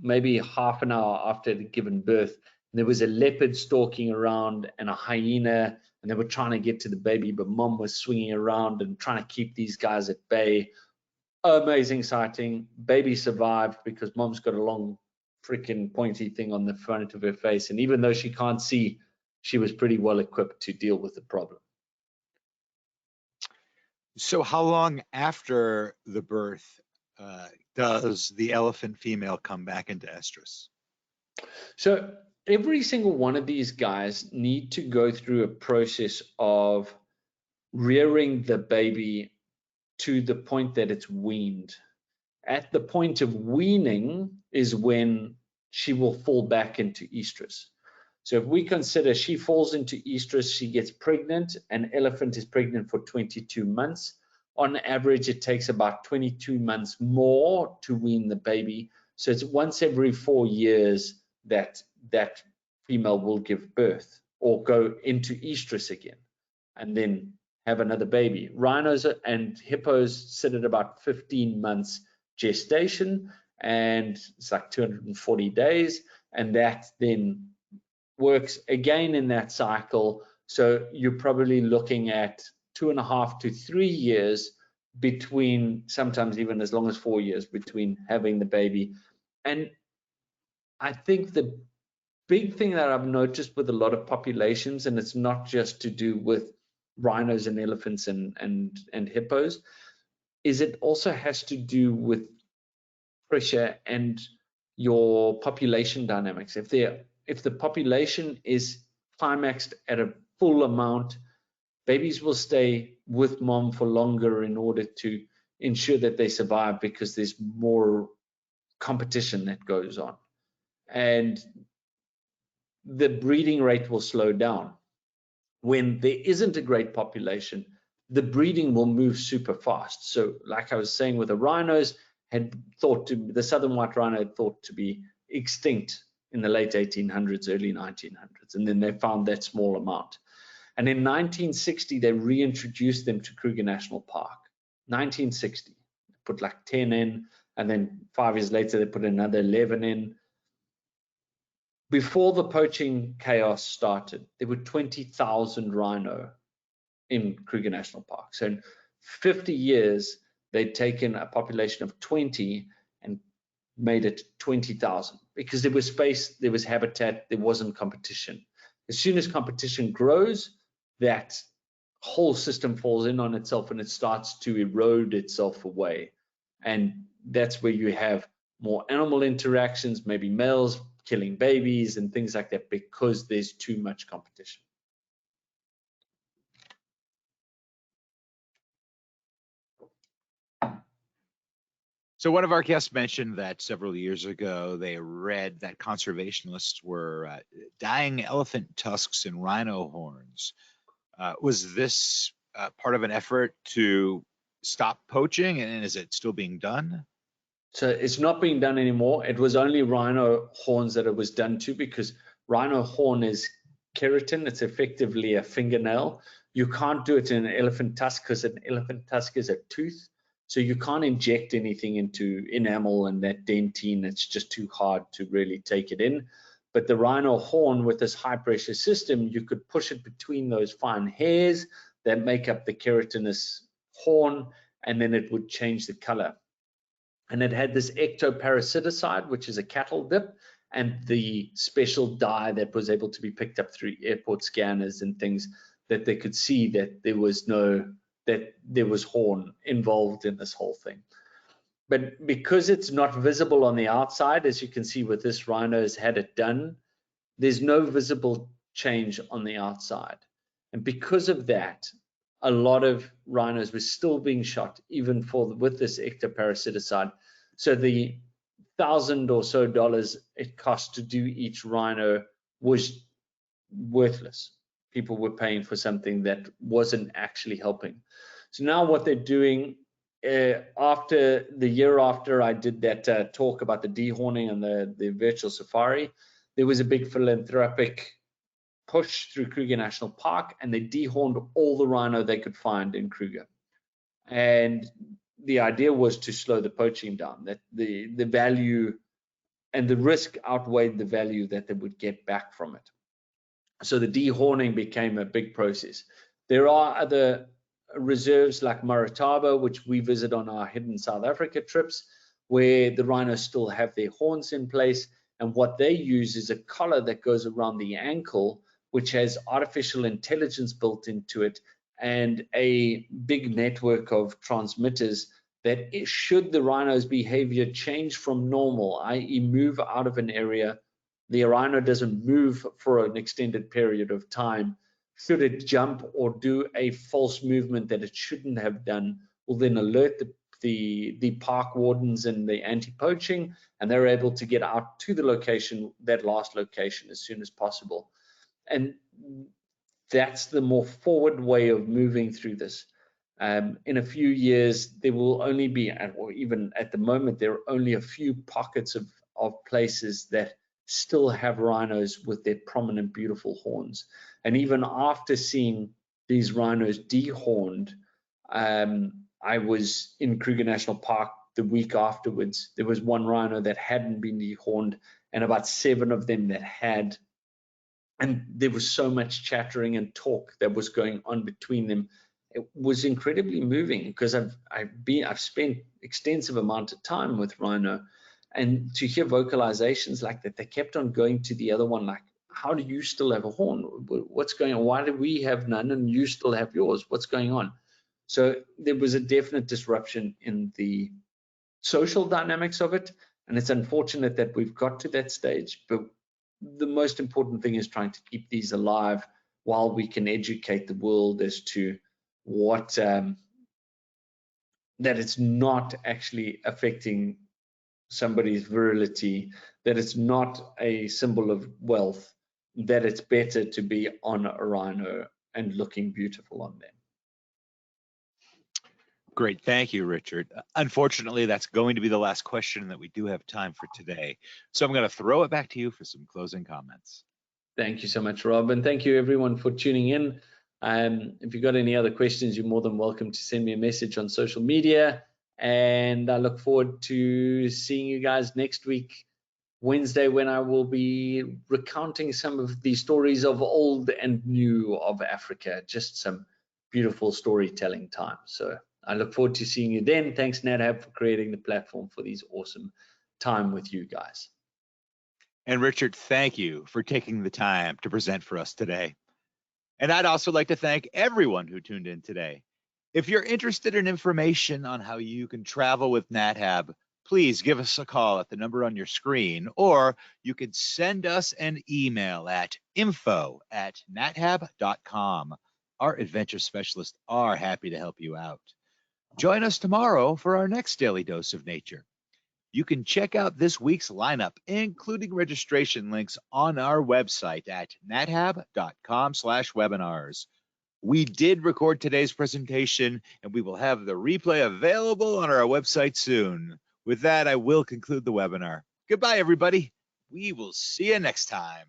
maybe half an hour after it had given birth. There was a leopard stalking around and a hyena, and they were trying to get to the baby, but mom was swinging around and trying to keep these guys at bay. Amazing sighting. Baby survived because mom's got a long freaking pointy thing on the front of her face, and even though she can't see, she was pretty well equipped to deal with the problem. So how long after the birth does the elephant female come back into estrus? So every single one of these guys need to go through a process of rearing the baby to the point that it's weaned. At the point of weaning is when she will fall back into estrus. So if we consider she falls into estrus, she gets pregnant. An elephant is pregnant for 22 months. On average, it takes about 22 months more to wean the baby. So it's once every 4 years that female will give birth or go into estrus again, and then have another baby. Rhinos and hippos sit at about 15 months gestation, and it's like 240 days, and that then works again in that cycle. So you're probably looking at 2.5 to 3 years between, sometimes even as long as 4 years between having the baby. And I think the big thing that I've noticed with a lot of populations, and it's not just to do with rhinos and elephants and hippos, is it also has to do with pressure and your population dynamics. If the population is climaxed at a full amount, babies will stay with mom for longer in order to ensure that they survive, because there's more competition that goes on, and the breeding rate will slow down. When there isn't a great population, the breeding will move super fast. So like I was saying with the rhinos, the southern white rhino had thought to be extinct in the late 1800s, early 1900s, and then they found that small amount. And in 1960, they reintroduced them to Kruger National Park. 1960, put like 10 in, and then 5 years later, they put another 11 in. Before the poaching chaos started, there were 20,000 rhino in Kruger National Park. So in 50 years, they'd taken a population of 20 and made it 20,000, because there was space, there was habitat, there wasn't competition. As soon as competition grows, that whole system falls in on itself and it starts to erode itself away. And that's where you have more animal interactions, maybe males killing babies and things like that, because there's too much competition. So one of our guests mentioned that several years ago they read that conservationists were dyeing elephant tusks and rhino horns. Was this part of an effort to stop poaching, and is it still being done? So it's not being done anymore. It was only rhino horns that it was done to, because rhino horn is keratin. It's effectively a fingernail. You can't do it in an elephant tusk, because an elephant tusk is a tooth. So you can't inject anything into enamel and that dentine. It's just too hard to really take it in. But the rhino horn, with this high pressure system, you could push it between those fine hairs that make up the keratinous horn, and then it would change the color. And it had this ectoparasiticide, which is a cattle dip, and the special dye that was able to be picked up through airport scanners and things, that they could see that there was horn involved in this whole thing. But because it's not visible on the outside, as you can see with this rhino's had it done, there's no visible change on the outside. And because of that, a lot of rhinos were still being shot, even with this ectoparasiticide. So the $1,000 or so it cost to do each rhino was worthless. People were paying for something that wasn't actually helping. So now what they're doing, after the year after I did that talk about the dehorning and the virtual safari, there was a big philanthropic push through Kruger National Park, and they dehorned all the rhino they could find in Kruger. And the idea was to slow the poaching down, that the value and the risk outweighed the value that they would get back from it. So the dehorning became a big process. There are other reserves like Marataba, which we visit on our hidden South Africa trips, where the rhinos still have their horns in place. And what they use is a collar that goes around the ankle, which has artificial intelligence built into it and a big network of transmitters that should the rhino's behavior change from normal, i.e. move out of an area, the rhino doesn't move for an extended period of time, should it jump or do a false movement that it shouldn't have done, will then alert the park wardens and the anti-poaching, and they're able to get out to the location, that last location, as soon as possible. And that's the more forward way of moving through this. In a few years, there will only be, or even at the moment, there are only a few pockets of places that still have rhinos with their prominent, beautiful horns. And even after seeing these rhinos dehorned. I was in Kruger National Park the week afterwards. There was one rhino that hadn't been dehorned and about 7 of them that had. And there was so much chattering and talk that was going on between them. It was incredibly moving because I've spent extensive amount of time with rhino, and to hear vocalizations like that, they kept on going to the other one like, how do you still have a horn? What's going on? Why do we have none and you still have yours? What's going on? So there was a definite disruption in the social dynamics of it, and it's unfortunate that we've got to that stage, but the most important thing is trying to keep these alive while we can educate the world as to what that it's not actually affecting somebody's virility, that it's not a symbol of wealth, that it's better to be on a rhino and looking beautiful on them. Great. Thank you, Richard. Unfortunately, that's going to be the last question that we do have time for today. So I'm going to throw it back to you for some closing comments. Thank you so much, Rob. And thank you, everyone, for tuning in. If you've got any other questions, you're more than welcome to send me a message on social media. And I look forward to seeing you guys next week, Wednesday, when I will be recounting some of the stories of old and new of Africa. Just some beautiful storytelling time. So I look forward to seeing you then. Thanks, NatHab, for creating the platform for these awesome time with you guys. And Richard, thank you for taking the time to present for us today. And I'd also like to thank everyone who tuned in today. If you're interested in information on how you can travel with NatHab, please give us a call at the number on your screen, or you can send us an email at info@nathab.com. Our adventure specialists are happy to help you out. Join us tomorrow for our next Daily Dose of Nature. You can check out this week's lineup, including registration links, on our website at nathab.com/webinars. We did record today's presentation, and we will have the replay available on our website soon. With that, I will conclude the webinar. Goodbye, everybody. We will see you next time.